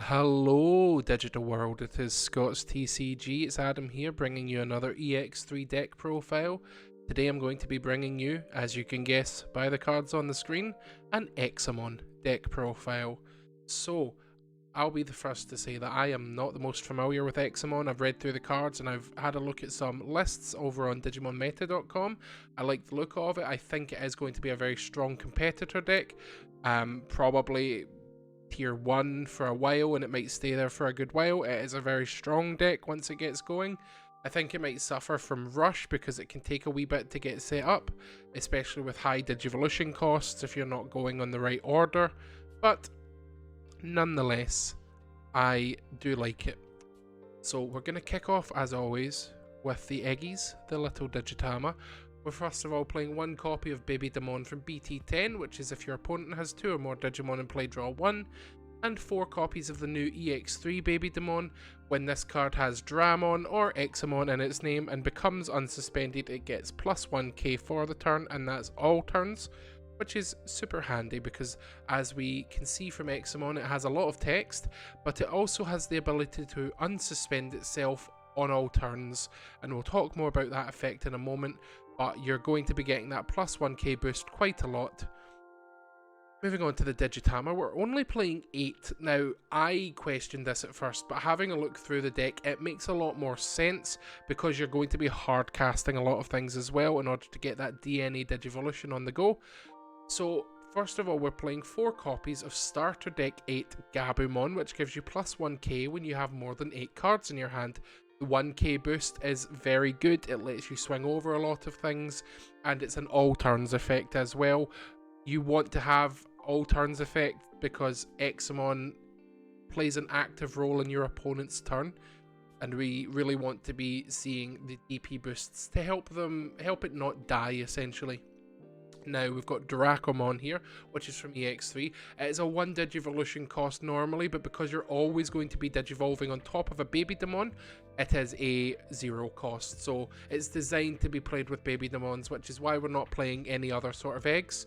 Hello, digital world. It is Scott's TCG. It's Adam here, bringing you another EX3 deck profile. Today I'm going to be bringing you, as you can guess by the cards on the screen, an Examon deck profile. So, I'll be the first to say that I am not the most familiar with Examon. I've read through the cards and I've had a look at some lists over on digimonmeta.com. I like the look of it. I think it is going to be a very strong competitor deck. Probably tier 1 for a while, and it might stay there for a good while. It is a very strong deck once it gets going. I think it might suffer from rush because it can take a wee bit to get set up, especially with high digivolution costs if you're not going on the right order, but nonetheless, I do like it. So we're going to kick off, as always, with the Eggies, the little Digitama. We're first of all playing one copy of Baby Digimon from BT10, which is if your opponent has 2 or more Digimon and play draw 1, and 4 copies of the new EX3 Baby Digimon. When this card has Dramon or Examon in its name and becomes unsuspended, it gets plus 1k for the turn, and that's all turns, which is super handy because, as we can see from Examon, it has a lot of text, but it also has the ability to unsuspend itself on all turns, and we'll talk more about that effect in a moment. But you're going to be getting that plus 1k boost quite a lot. Moving on to the Digitama, we're only playing 8. Now, I questioned this at first, but having a look through the deck, it makes a lot more sense because you're going to be hard casting a lot of things as well in order to get that DNA Digivolution on the go. So, first of all, we're playing 4 copies of Starter Deck 8 Gabumon, which gives you plus 1k when you have more than 8 cards in your hand. The 1k boost is very good. It lets you swing over a lot of things, and it's an all turns effect as well. You want to have all turns effect because Examon plays an active role in your opponent's turn, and we really want to be seeing the DP boosts to help it not die, essentially. Now we've got Drakomon here, which is from EX3. It is a 1 Digivolution cost normally, but because you're always going to be Digivolving on top of a Baby Digimon, it is a 0 cost. So it's designed to be played with Baby Digimons, which is why we're not playing any other sort of eggs.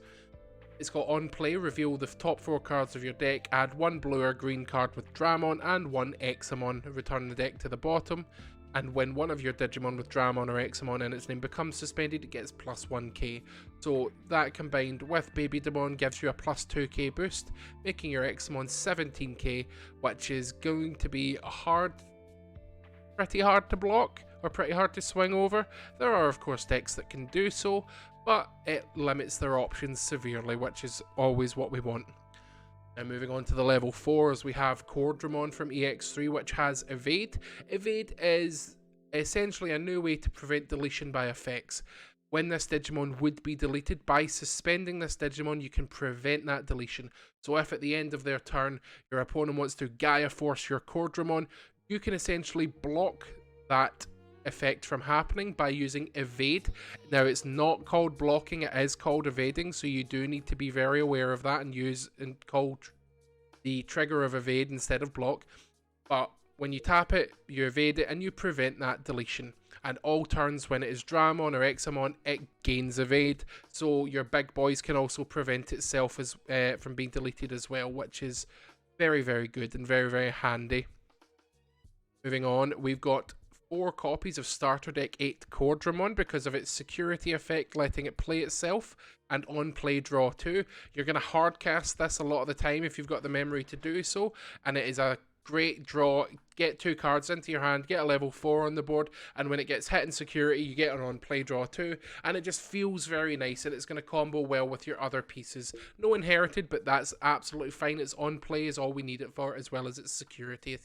It's got on play, reveal the top 4 cards of your deck, add 1 blue or green card with Dramon and 1 Examon, return the deck to the bottom. And when one of your Digimon with Dramon or Examon in its name becomes suspended, it gets plus 1k. So that combined with Baby Digimon gives you a plus 2k boost, making your Examon 17k, which is going to be pretty hard to block, or pretty hard to swing over. There are of course decks that can do so, but it limits their options severely, which is always what we want. Now moving on to the level 4s, we have Cordramon from EX3, which has Evade. Evade is essentially a new way to prevent deletion by effects. When this Digimon would be deleted, by suspending this Digimon, you can prevent that deletion. So if at the end of their turn, your opponent wants to Gaia Force your Cordramon, you can essentially block that effect from happening by using Evade. Now, it's not called blocking, it is called evading, so you do need to be very aware of that and call the trigger of Evade instead of block. But when you tap it, you evade it and you prevent that deletion. And all turns, when it is Dramon or Examon, it gains Evade, so your big boys can also prevent itself from being deleted as well, which is very, very good and very, very handy. Moving on, we've got 4 copies of Starter Deck 8 Cordramon because of its security effect, letting it play itself, and on play draw 2. You're going to hard cast this a lot of the time if you've got the memory to do so, and it is a great draw. Get 2 cards into your hand, get a level 4 on the board, and when it gets hit in security, you get an on play draw 2, and it just feels very nice, and it's going to combo well with your other pieces. No inherited, but that's absolutely fine. Its on play is all we need it for, as well as its security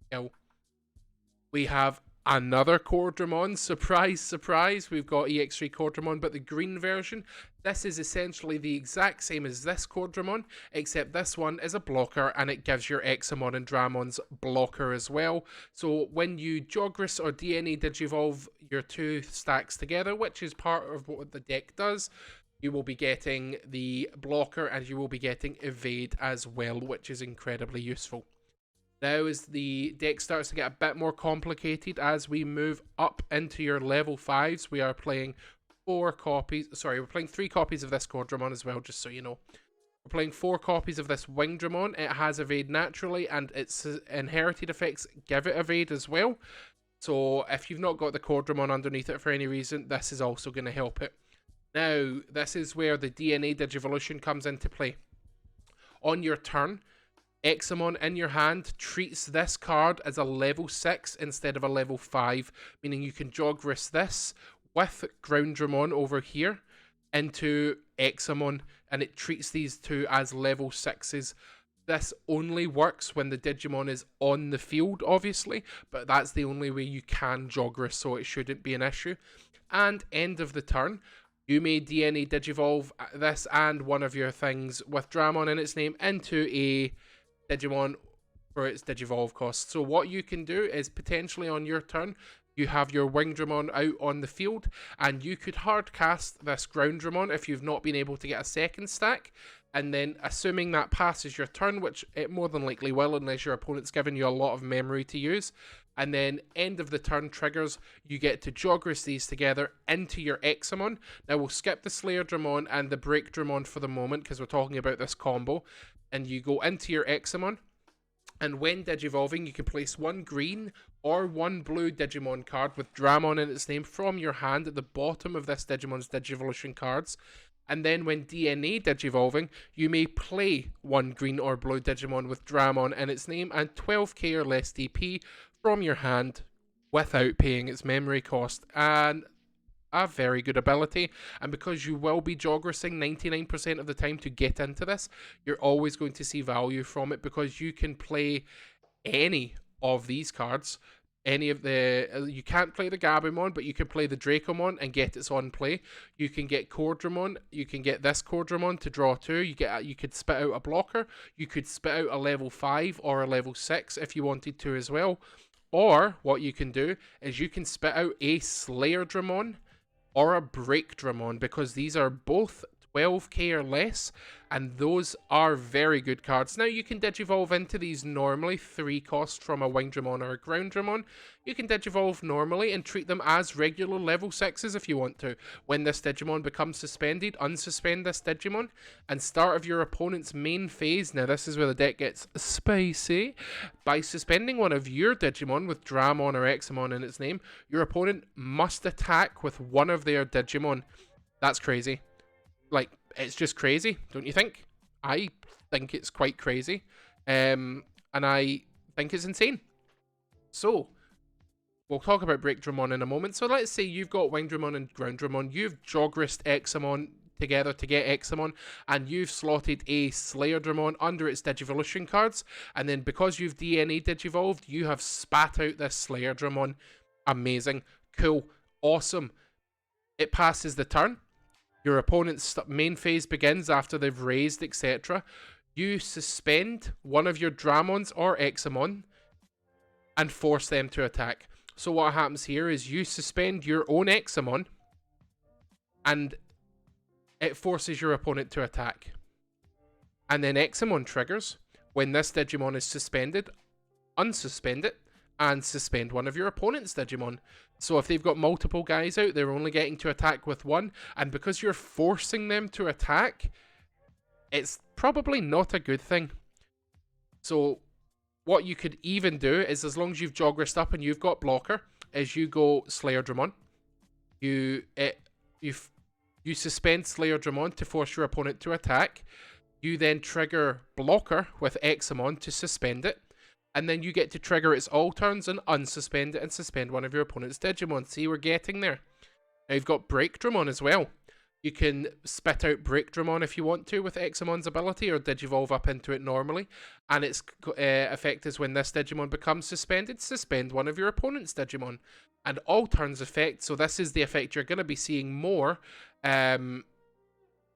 skill. We have another Cordramon. Surprise, surprise. We've got EX3 Cordramon, but the green version. This is essentially the exact same as this Cordramon, except this one is a blocker, and it gives your Examon and Dramon's blocker as well. So when you Jogris or DNA Digivolve your 2 stacks together, which is part of what the deck does, you will be getting the blocker and you will be getting Evade as well, which is incredibly useful. Now, as the deck starts to get a bit more complicated, as we move up into your level 5s, we are playing 3 copies of this Cordramon as well, just so you know. We're playing 4 copies of this Wingdramon. It has evade naturally, and its inherited effects give it evade as well. So if you've not got the Cordramon underneath it for any reason, this is also going to help it. Now, this is where the DNA Digivolution comes into play. On your turn, Examon in your hand treats this card as a level 6 instead of a level 5, meaning you can Jogris this with Groundramon over here into Examon, and it treats these two as level 6s. This only works when the Digimon is on the field, obviously, but that's the only way you can Jogris, so it shouldn't be an issue. And end of the turn, you may DNA Digivolve this and one of your things with Dramon in its name into a Digimon for its Digivolve cost. So what you can do is potentially on your turn, you have your Wingdramon out on the field, and you could hard cast this Groundramon if you've not been able to get a second stack, and then assuming that passes your turn, which it more than likely will unless your opponent's given you a lot of memory to use, and then end of the turn triggers, you get to Jogris these together into your Examon. Now we'll skip the Slayer Dramon and the Break Dramon for the moment because we're talking about this combo, and you go into your Examon. And when Digivolving, you can place 1 green or 1 blue Digimon card with Dramon in its name from your hand at the bottom of this Digimon's Digivolution cards. And then when DNA Digivolving, you may play 1 green or blue Digimon with Dramon in its name and 12k or less DP from your hand without paying its memory cost. And a very good ability, and because you will be Jogrising 99% of the time to get into this, you're always going to see value from it because you can play any of these cards. Any of the you can't play the Gabumon, but you can play the Dracomon and get its on play. You can get Cordramon, you can get this Cordramon to draw 2. You could spit out a blocker, you could spit out a level 5 or a level 6 if you wanted to as well. Or what you can do is you can spit out a Slayer Dramon or a Break Dramon, because these are both 12k or less, and those are very good cards. Now you can Digivolve into these normally, 3 cost from a Wingdramon or a Groundramon. You can Digivolve normally and treat them as regular level 6s if you want to. When this Digimon becomes suspended, unsuspend this Digimon, and start of your opponent's main phase. Now this is where the deck gets spicy. By suspending one of your Digimon with Dramon or Examon in its name, your opponent must attack with one of their Digimon. That's crazy. Like, it's just crazy, don't you think? I think it's quite crazy. And I think it's insane. So, we'll talk about Break Dramon in a moment. So let's say you've got Wingdramon and Groundramon. You've Jogrissed Examon together to get Examon, and you've slotted a Slayer Dramon under its Digivolution cards. And then because you've DNA Digivolved, you have spat out this Slayer Dramon. Amazing. Cool. Awesome. It passes the turn. Your opponent's main phase begins after they've raised, etc. You suspend one of your Dramons or Examon and force them to attack. So what happens here is you suspend your own Examon and it forces your opponent to attack. And then Examon triggers. When this Digimon is suspended, unsuspend it and suspend one of your opponent's Digimon. So if they've got multiple guys out, they're only getting to attack with one, and because you're forcing them to attack, it's probably not a good thing. So what you could even do is, as long as you've Jogrissed up and you've got blocker, is you go Slayer Dramon. You suspend Slayer Dramon to force your opponent to attack. You then trigger blocker with Examon to suspend it. And then you get to trigger its all turns and unsuspend it and suspend one of your opponent's Digimon. See, we're getting there. Now you've got Break Dramon as well. You can spit out Break Dramon if you want to with Examon's ability, or Digivolve up into it normally. And its effect is when this Digimon becomes suspended, suspend one of your opponent's Digimon. And all turns effect, so this is the effect you're going to be seeing more,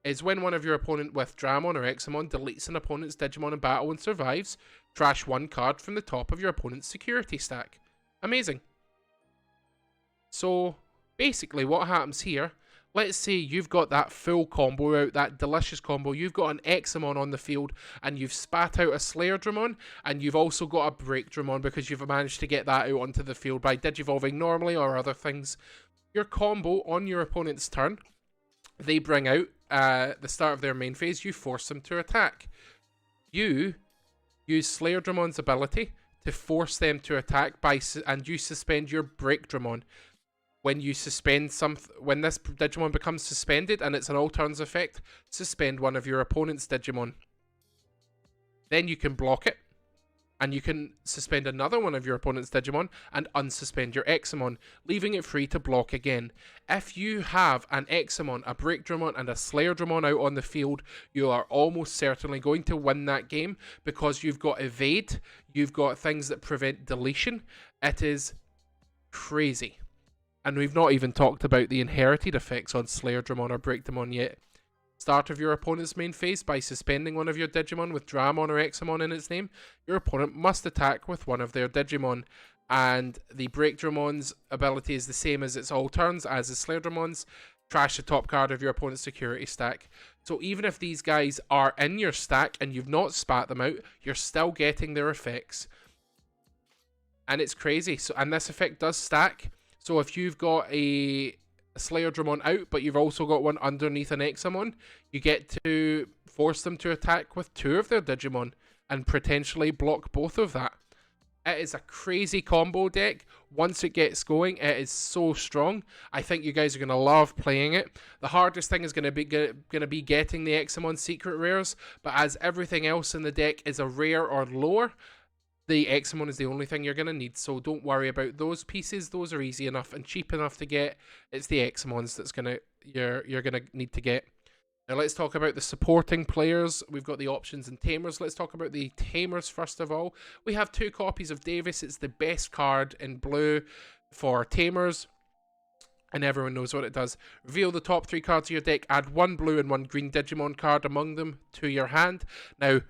is when one of your opponent with Dramon or Examon deletes an opponent's Digimon in battle and survives, trash 1 card from the top of your opponent's security stack. Amazing. So, basically what happens here, let's say you've got that full combo out, that delicious combo, you've got an Examon on the field, and you've spat out a Slayer Dramon, and you've also got a Break Dramon because you've managed to get that out onto the field by Digivolving normally or other things. Your combo on your opponent's turn, they bring out the start of their main phase, you force them to attack. You use Slayer Dramon's ability to force them to attack and you suspend your Break Dramon. When you suspend when this Digimon becomes suspended and it's an all turns effect, suspend one of your opponent's Digimon. Then you can block it, and you can suspend another one of your opponent's Digimon and unsuspend your Examon, leaving it free to block again. If you have an Examon, a Break Dramon, and a Slayer Dramon out on the field, you are almost certainly going to win that game because you've got evade, you've got things that prevent deletion. It is crazy. And we've not even talked about the inherited effects on Slayer Dramon or Break Dramon yet. Start of your opponent's main phase, by suspending one of your Digimon with Dramon or Examon in its name, your opponent must attack with one of their Digimon. And the Break Dramon's ability is the same as its all turns, as the Slayer Dramon's. Trash the top card of your opponent's security stack. So even if these guys are in your stack and you've not spat them out, you're still getting their effects. And it's crazy. And this effect does stack. So if you've got a Slayer Dramon out, but you've also got one underneath an Examon, you get to force them to attack with two of their Digimon and potentially block both of that. It is a crazy combo deck. Once it gets going, it is so strong. I think you guys are going to love playing it. The hardest thing is going to be getting the Examon secret rares, but as everything else in the deck is a rare or lower, the Examon is the only thing you're going to need, so don't worry about those pieces. Those are easy enough and cheap enough to get. It's the Examons that's you're going to need to get. Now let's talk about the supporting players. We've got the options and tamers. Let's talk about the tamers first of all. We have 2 copies of Davis. It's the best card in blue for tamers, and everyone knows what it does. Reveal the top 3 cards of your deck. Add 1 blue and 1 green Digimon card among them to your hand. Now,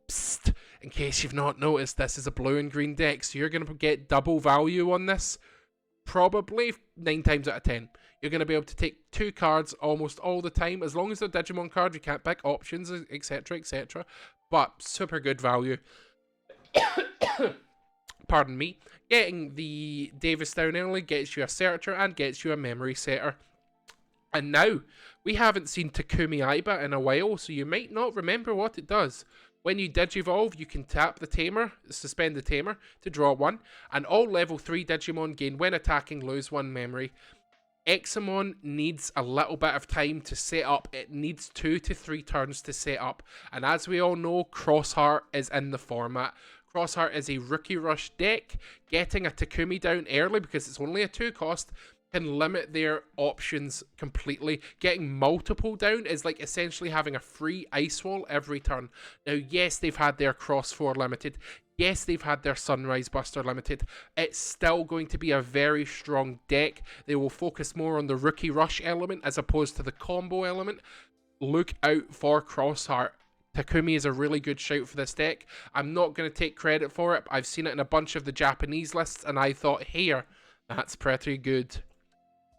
psst, in case you've not noticed, this is a blue and green deck, so you're going to get double value on this. Probably 9 times out of 10. You're going to be able to take 2 cards almost all the time. As long as they're Digimon cards, you can't pick options, etc, etc. But super good value. Pardon me. Getting the Davis down early gets you a searcher and gets you a memory setter. And now, we haven't seen Takumi Aiba in a while, so you might not remember what it does. When you Digivolve, you can tap the Tamer, suspend the Tamer, to draw 1, and all level 3 Digimon gain when attacking lose 1 memory. Examon needs a little bit of time to set up. It needs 2 to 3 turns to set up, and as we all know, Crossheart is in the format. Crossheart is a rookie rush deck. Getting a Takumi down early, because it's only a 2 cost, can limit their options completely. Getting multiple down is like essentially having a free ice wall every turn. Now, yes, they've had their Cross 4 limited. Yes, they've had their Sunrise Buster limited. It's still going to be a very strong deck. They will focus more on the rookie rush element as opposed to the combo element. Look out for Crossheart. Takumi is a really good shout for this deck. I'm not going to take credit for it. I've seen it in a bunch of the Japanese lists and I thought, here, that's pretty good.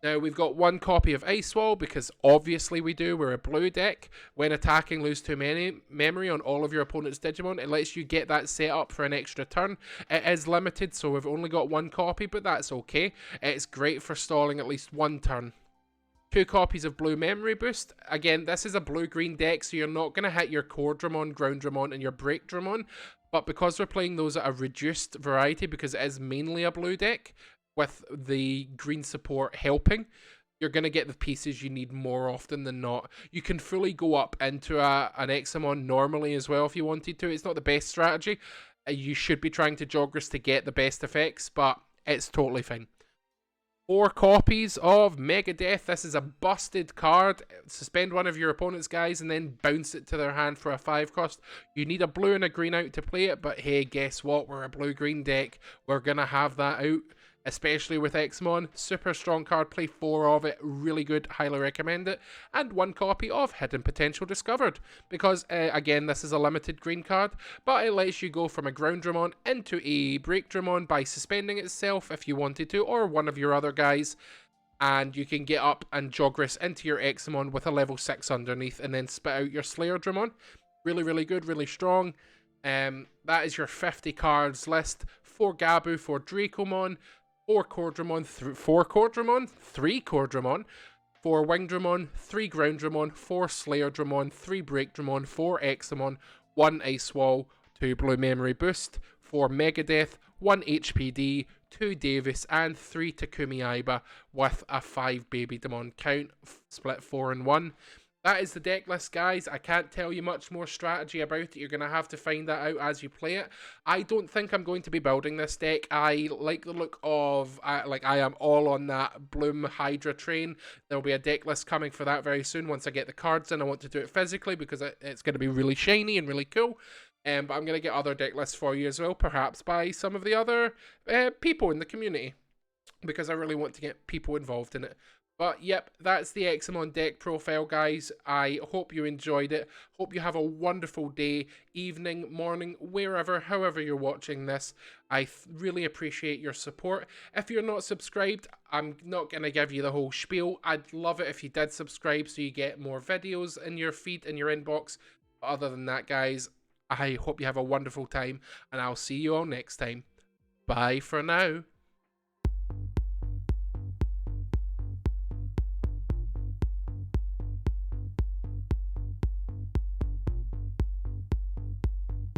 Now, we've got 1 copy of Ice Wall, because obviously we do. We're a blue deck. When attacking, lose 2 memory on all of your opponent's Digimon. It lets you get that set up for an extra turn. It is limited, so we've only got 1 copy, but that's okay. It's great for stalling at least 1 turn. 2 copies of Blue Memory Boost. Again, this is a blue-green deck, so you're not going to hit your Core Dramon, Ground Dramon, and your Break Dramon. But because we're playing those at a reduced variety, because it is mainly a blue deck, with the green support helping, you're going to get the pieces you need more often than not. You can fully go up into an Examon normally as well if you wanted to. It's not the best strategy. You should be trying to Jogress to get the best effects, but it's totally fine. 4 copies of Megadeth. This is a busted card. Suspend one of your opponent's guys and then bounce it to their hand for a 5 cost. You need a blue and a green out to play it, but hey, guess what? We're a blue-green deck. We're going to have that out. Especially with Examon. Super strong card, play 4 of it, really good, highly recommend it. And 1 copy of Hidden Potential Discovered, because again, this is a limited green card, but it lets you go from a Ground Dramon into a Break Dramon by suspending itself if you wanted to, or one of your other guys, and you can get up and Jogress into your Examon with a level 6 underneath, and then spit out your Slayer Dramon. Really, really good, really strong. That is your 50 cards list. 4 Gabu, 4 Dracomon, 4 Core Dramon, 3 Core Dramon, 4 Wing Dramon, 3 Ground Dramon, 4 Slayer Dramon, 3 Break Dramon, 4 Examon, 1 Ice Wall, 2 Blue Memory Boost, 4 Megadeth, 1 HPD, 2 Davis, and 3 Takumi Aiba with a 5 Baby Demon count, split 4 and 1. That is the deck list, guys. I can't tell you much more strategy about it. You're going to have to find that out as you play it. I don't think I'm going to be building this deck. I like the look of, I am all on that Bloom Hydra train. There'll be a deck list coming for that very soon. Once I get the cards in, I want to do it physically because it's going to be really shiny and really cool. But I'm going to get other deck lists for you as well, perhaps by some of the other people in the community, because I really want to get people involved in it. But yep, that's the Examon deck profile, guys. I hope you enjoyed it. Hope you have a wonderful day, evening, morning, wherever, however you're watching this. I really appreciate your support. If you're not subscribed, I'm not going to give you the whole spiel. I'd love it if you did subscribe so you get more videos in your feed, in your inbox. But other than that, guys, I hope you have a wonderful time, and I'll see you all next time. Bye for now.